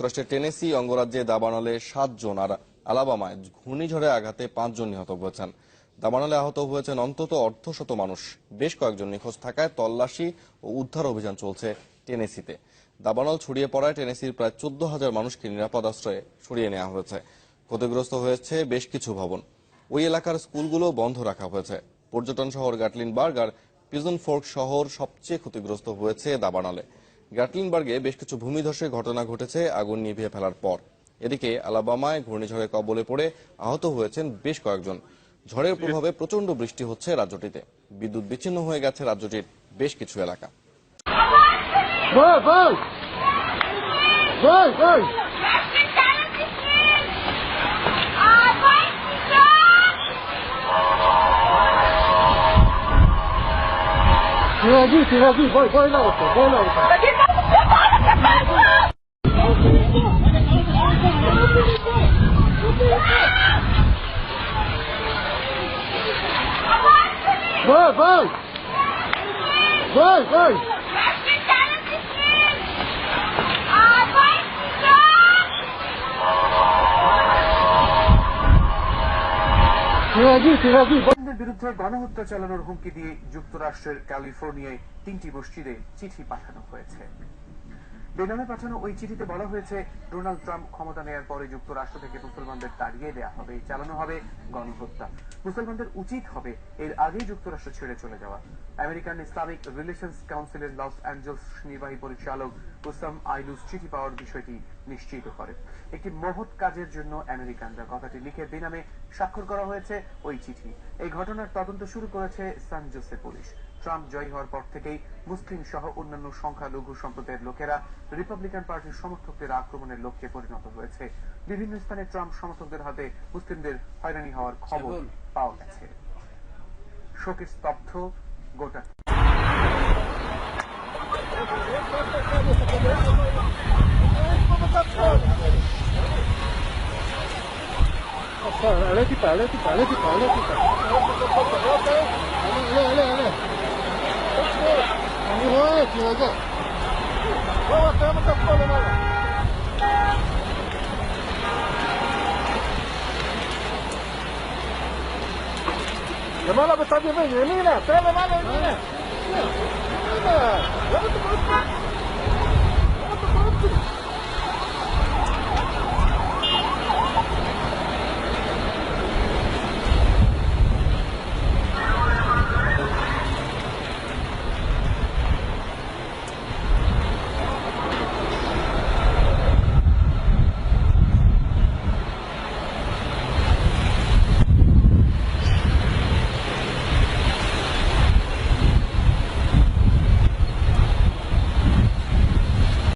যুক্তরাষ্ট্রের টেনেসি অঙ্গরাজ্যে দাবানলে 7 জন আর আলাবামায় ঘূর্ণিঝড়ের আঘাতে 5 জন নিহত হয়েছেন। দাবানলে আহত হয়েছেন অন্তত অর্ধশত মানুষ। বেশ কয়েকজন নিখোঁজ থাকায় তল্লাশি ও উদ্ধার অভিযান চলছে টেনেসিতে। দাবানল ছড়িয়ে পড়ায় টেনেসির প্রায় 14,000 মানুষকে নিরাপদ আশ্রয়ে সরিয়ে নেওয়া হয়েছে। ক্ষতিগ্রস্ত হয়েছে বেশ কিছু ভবন। ওই এলাকার স্কুলগুলো বন্ধ রাখা হয়েছে। পর্যটন শহর গ্যাটলিনবার্গ আর পিজন ফোর্ক শহর সবচেয়ে ক্ষতিগ্রস্ত হয়েছে দাবানলে। গ্যাটলিনবার্গে বেশ কিছু ভূমিধসের ঘটনা ঘটেছে আগুন নিভিয়ে ফেলার পর। এদিকে আলাবামায় ঘূর্ণিঝড়ের কবলে পড়ে আহত হয়েছেন বেশ কয়েকজন। ঝড়ের প্রভাবে প্রচন্ড বৃষ্টি হচ্ছে রাজ্যটিতে। বিদ্যুৎ বিচ্ছিন্ন হয়ে গেছে রাজ্যটির বেশ কিছু এলাকা। বিরুদ্ধে গণহত্যা চালানোর হুমকি দিয়ে যুক্তরাষ্ট্রের ক্যালিফোর্নিয়ায় 3টি মসজিদে চিঠি পাঠানো হয়েছে। বেনামে পাঠানো ওই চিঠিতে বলা হয়েছে, ডোনাল্ড ট্রাম্প ক্ষমতা নেয়ার পরে যুক্তরাষ্ট্র থেকে মুসলমানদের তাড়িয়ে দেওয়া হবে, চালানো হবে গণহত্যা। মুসলমানদের উচিত হবে এর আগেই যুক্তরাষ্ট্র ছেড়ে চলে যাওয়া। আমেরিকান ইসলামিক রিলেশনস কাউন্সিলের লস অ্যাঞ্জেলস নির্বাহী পরিচালক ওসাম আইলুস চিঠি পাওয়ার বিষয়টি নিশ্চিত করেন। একটি মহৎ কাজের জন্য আমেরিকানরা কথাটি লিখে বেনামে স্বাক্ষর করা হয়েছে ওই চিঠি। এই ঘটনার তদন্ত শুরু করেছে সান জোসে পুলিশ। ট্রাম্প জয়ী হওয়ার পর থেকেই মুসলিম সহ অন্যান্য সংখ্যালঘু সম্প্রদায়ের লোকেরা রিপাবলিকান পার্টির সমর্থকদের আক্রমণের লক্ষ্যে পরিণত হয়েছে। বিভিন্ন স্থানে ট্রাম্প সমর্থকদের হাতে মুসলিমদের হয়রানি হওয়ার খবর পাওয়া গেছে। শোকে স্তব্ধ গোটা। لماذا بتطبيب يمينه؟ تعال معنا يمينه.